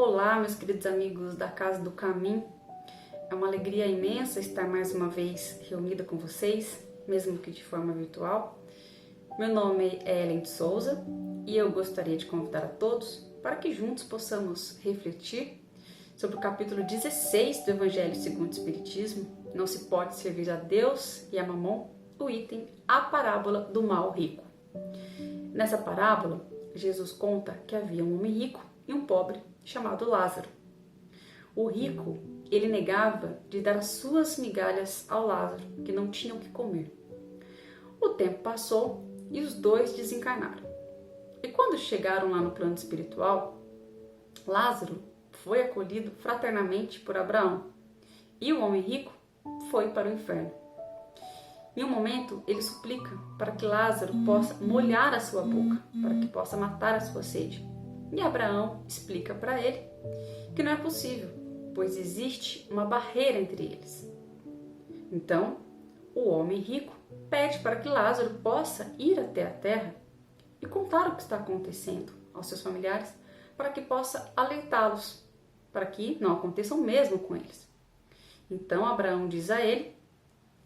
Olá, meus queridos amigos da Casa do Caminho. É uma alegria imensa estar mais uma vez reunida com vocês, mesmo que de forma virtual. Meu nome é Ellen de Souza e eu gostaria de convidar a todos para que juntos possamos refletir sobre o capítulo 16 do Evangelho segundo o Espiritismo. Não se pode servir a Deus e a Mamon, o item A Parábola do Mal Rico. Nessa parábola, Jesus conta que havia um homem rico e um pobre chamado Lázaro. O rico, ele negava de dar as suas migalhas ao Lázaro, que não tinha o que comer. O tempo passou e os dois desencarnaram. E quando chegaram lá no plano espiritual, Lázaro foi acolhido fraternamente por Abraão e o homem rico foi para o inferno. Em um momento, ele suplica para que Lázaro possa molhar a sua boca, para que possa matar a sua sede. E Abraão explica para ele que não é possível, pois existe uma barreira entre eles. Então, o homem rico pede para que Lázaro possa ir até a terra e contar o que está acontecendo aos seus familiares, para que possa alertá-los, para que não aconteça o mesmo com eles. Então, Abraão diz a ele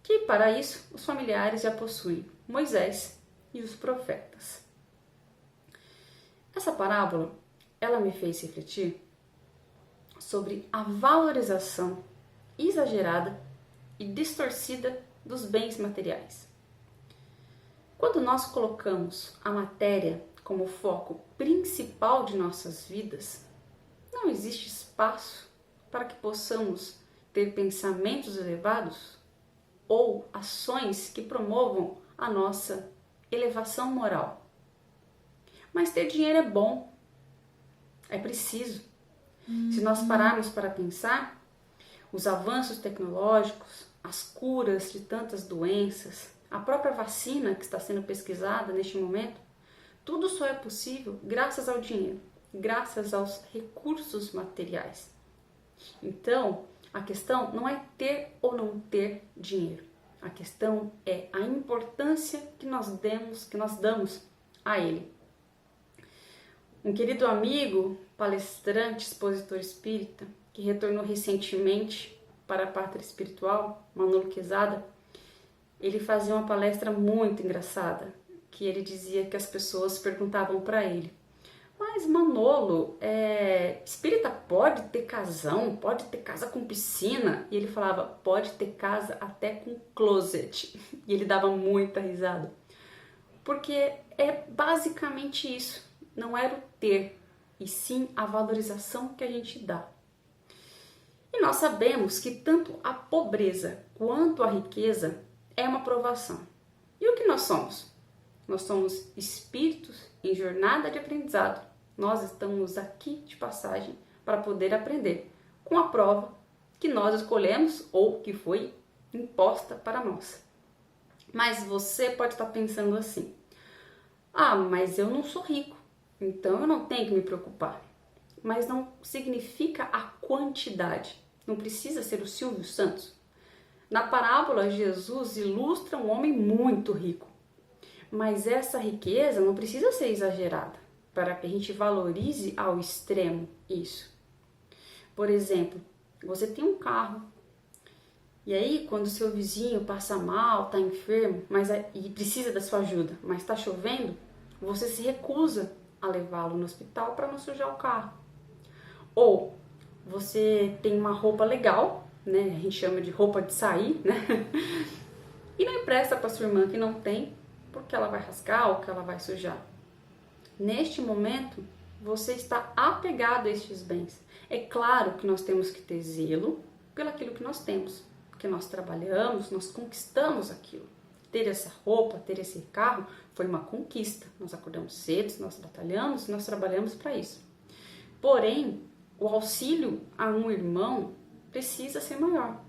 que para isso os familiares já possuem Moisés e os profetas. Essa parábola, ela me fez refletir sobre a valorização exagerada e distorcida dos bens materiais. Quando nós colocamos a matéria como foco principal de nossas vidas, não existe espaço para que possamos ter pensamentos elevados ou ações que promovam a nossa elevação moral. Mas ter dinheiro é bom, é preciso. Se nós pararmos para pensar, os avanços tecnológicos, as curas de tantas doenças, a própria vacina que está sendo pesquisada neste momento, tudo só é possível graças ao dinheiro, graças aos recursos materiais. Então, a questão não é ter ou não ter dinheiro. A questão é a importância que nós damos a ele. Um querido amigo, palestrante, expositor espírita, que retornou recentemente para a pátria espiritual, Manolo Quezada, ele fazia uma palestra muito engraçada, que ele dizia que as pessoas perguntavam para ele: mas Manolo, espírita pode ter casão, pode ter casa com piscina? E ele falava: pode ter casa até com closet. E ele dava muita risada. Porque é basicamente isso. Não era o ter, e sim a valorização que a gente dá. E nós sabemos que tanto a pobreza quanto a riqueza é uma provação. E o que nós somos? Nós somos espíritos em jornada de aprendizado. Nós estamos aqui de passagem para poder aprender com a prova que nós escolhemos ou que foi imposta para nós. Mas você pode estar pensando assim: ah, mas eu não sou rico, então eu não tenho que me preocupar. Mas não significa a quantidade. Não precisa ser o Silvio Santos. Na parábola, Jesus ilustra um homem muito rico. Mas essa riqueza não precisa ser exagerada para que a gente valorize ao extremo isso. Por exemplo, você tem um carro. E aí, quando seu vizinho passa mal, está enfermo e precisa da sua ajuda, mas está chovendo, você se recusa a levá-lo no hospital para não sujar o carro. Ou você tem uma roupa legal, né? A gente chama de roupa de sair, né? E não empresta para sua irmã que não tem, porque ela vai rasgar ou que ela vai sujar. Neste momento, você está apegado a estes bens. É claro que nós temos que ter zelo pelaquilo que nós temos, porque nós trabalhamos, nós conquistamos aquilo. Ter essa roupa, ter esse carro, foi uma conquista. Nós acordamos cedo, nós batalhamos, nós trabalhamos para isso. Porém, o auxílio a um irmão precisa ser maior,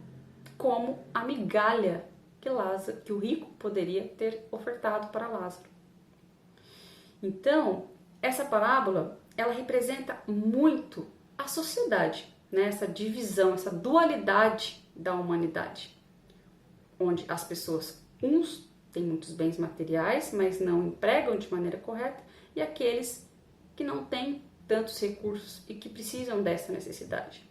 como a migalha que o rico poderia ter ofertado para Lázaro. Então, essa parábola, ela representa muito a sociedade, né? Essa divisão, essa dualidade da humanidade, onde as pessoas, uns têm muitos bens materiais, mas não empregam de maneira correta, e aqueles que não têm tantos recursos e que precisam dessa necessidade.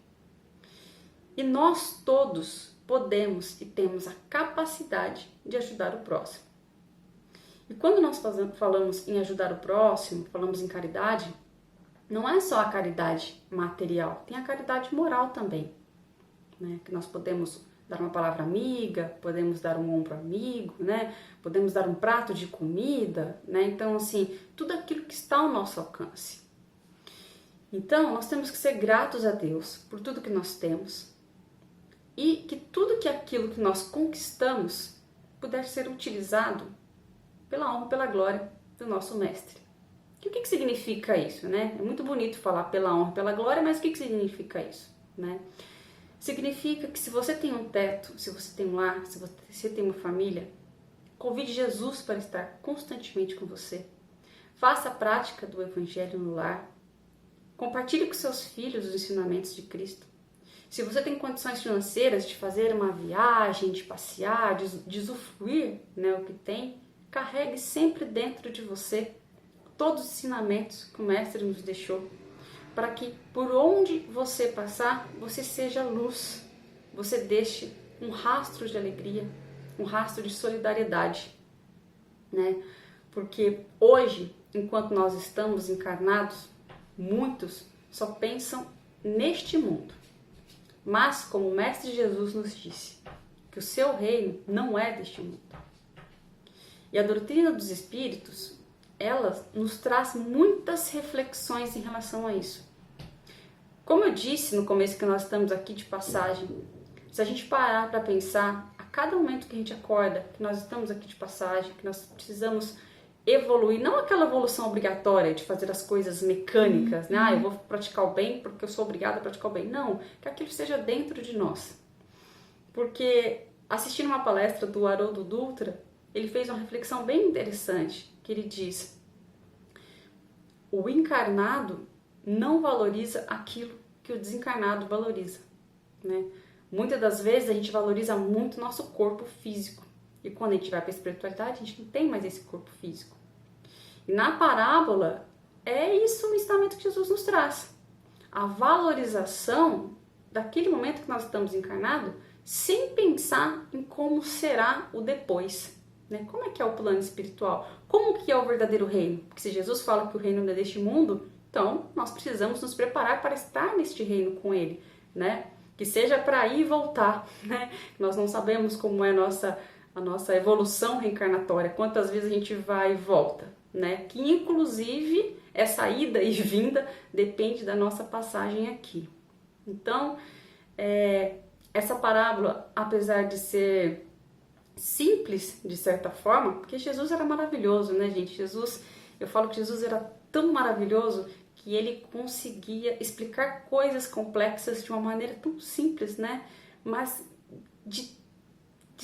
E nós todos podemos e temos a capacidade de ajudar o próximo. E quando nós falamos em ajudar o próximo, falamos em caridade, não é só a caridade material, tem a caridade moral também, né? Que nós podemos dar uma palavra amiga, podemos dar um ombro amigo, né? Podemos dar um prato de comida, né? Então, assim, tudo aquilo que está ao nosso alcance. Então, nós temos que ser gratos a Deus por tudo que nós temos e que tudo que aquilo que nós conquistamos puder ser utilizado pela honra e pela glória do nosso Mestre. E o que significa isso, né? É muito bonito falar pela honra e pela glória, mas o que significa isso, né? Significa que se você tem um teto, se você tem um lar, se você tem uma família, convide Jesus para estar constantemente com você. Faça a prática do Evangelho no lar. Compartilhe com seus filhos os ensinamentos de Cristo. Se você tem condições financeiras de fazer uma viagem, de passear, de usufruir, né, o que tem, carregue sempre dentro de você todos os ensinamentos que o Mestre nos deixou, para que por onde você passar, você seja luz, você deixe um rastro de alegria, um rastro de solidariedade, né? Porque hoje, enquanto nós estamos encarnados, muitos só pensam neste mundo. Mas, como o Mestre Jesus nos disse, que o seu reino não é deste mundo. E a doutrina dos Espíritos, ela nos traz muitas reflexões em relação a isso. Como eu disse no começo que nós estamos aqui de passagem, se a gente parar para pensar, a cada momento que a gente acorda, que nós estamos aqui de passagem, que nós precisamos evoluir, não aquela evolução obrigatória de fazer as coisas mecânicas, né? Eu vou praticar o bem porque eu sou obrigada a praticar o bem. Não, que aquilo esteja dentro de nós. Porque assistindo uma palestra do Haroldo Dutra, ele fez uma reflexão bem interessante, que ele diz: o encarnado não valoriza aquilo que o desencarnado valoriza, né? Muitas das vezes a gente valoriza muito o nosso corpo físico. E quando a gente vai para a espiritualidade, a gente não tem mais esse corpo físico. E na parábola, é isso o ensinamento que Jesus nos traz. A valorização daquele momento que nós estamos encarnados, sem pensar em como será o depois, né? Como é que é o plano espiritual? Como que é o verdadeiro reino? Porque se Jesus fala que o reino não é deste mundo, então nós precisamos nos preparar para estar neste reino com ele, né? Que seja para ir e voltar, né? Nós não sabemos como é a nossa evolução reencarnatória, quantas vezes a gente vai e volta, né? Que inclusive essa ida e vinda depende da nossa passagem aqui. Então, essa parábola, apesar de ser simples de certa forma, porque Jesus era maravilhoso, né, gente? Eu falo que Jesus era tão maravilhoso que ele conseguia explicar coisas complexas de uma maneira tão simples, né? Mas de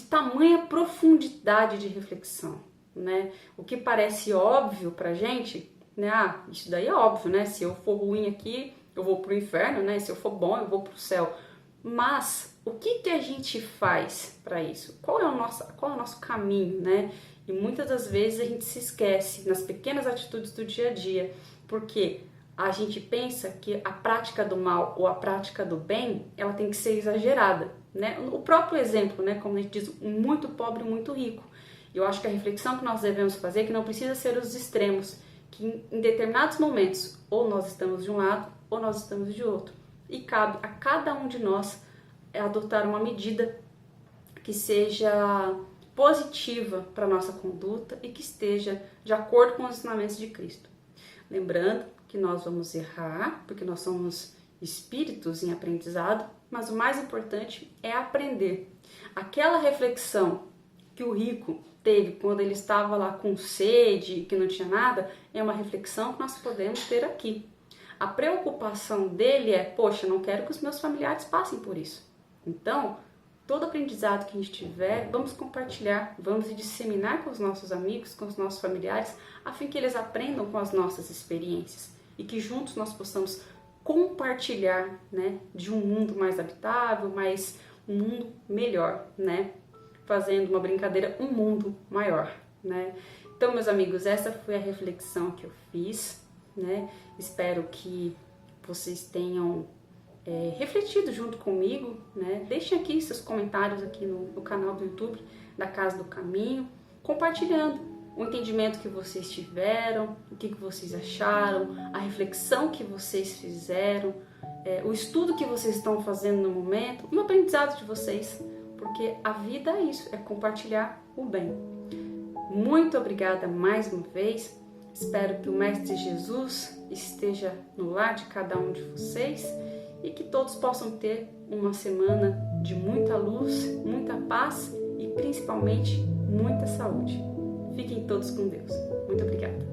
tamanha profundidade de reflexão, né? O que parece óbvio pra gente, né? Ah, isso daí é óbvio, né? Se eu for ruim aqui, eu vou pro inferno, né? Se eu for bom, eu vou pro céu. Mas o que a gente faz para isso? Qual é o nosso caminho, né? E muitas das vezes a gente se esquece nas pequenas atitudes do dia a dia, porque a gente pensa que a prática do mal ou a prática do bem, ela tem que ser exagerada, né? O próprio exemplo, né? Como a gente diz, um muito pobre e muito rico. Eu acho que a reflexão que nós devemos fazer é que não precisa ser os extremos, que em determinados momentos ou nós estamos de um lado ou nós estamos de outro. E cabe a cada um de nós adotar uma medida que seja positiva para a nossa conduta e que esteja de acordo com os ensinamentos de Cristo. Lembrando que nós vamos errar, porque nós somos espíritos em aprendizado, mas o mais importante é aprender. Aquela reflexão que o rico teve quando ele estava lá com sede e que não tinha nada, é uma reflexão que nós podemos ter aqui. A preocupação dele é, poxa, não quero que os meus familiares passem por isso. Então, todo aprendizado que a gente tiver, vamos compartilhar, vamos disseminar com os nossos amigos, com os nossos familiares, a fim que eles aprendam com as nossas experiências e que juntos nós possamos compartilhar, né, de um mundo mais habitável, um mundo melhor, né, fazendo uma brincadeira, um mundo maior, né. Então, meus amigos, essa foi a reflexão que eu fiz. né? Espero que vocês tenham refletido junto comigo, né? Deixem aqui seus comentários aqui no canal do YouTube da Casa do Caminho, compartilhando o entendimento que vocês tiveram, o que vocês acharam, a reflexão que vocês fizeram, o estudo que vocês estão fazendo no momento e o aprendizado de vocês, porque a vida é isso, é compartilhar o bem. Muito obrigada mais uma vez, espero que o Mestre Jesus esteja no lar de cada um de vocês e que todos possam ter uma semana de muita luz, muita paz e principalmente muita saúde. Fiquem todos com Deus. Muito obrigada.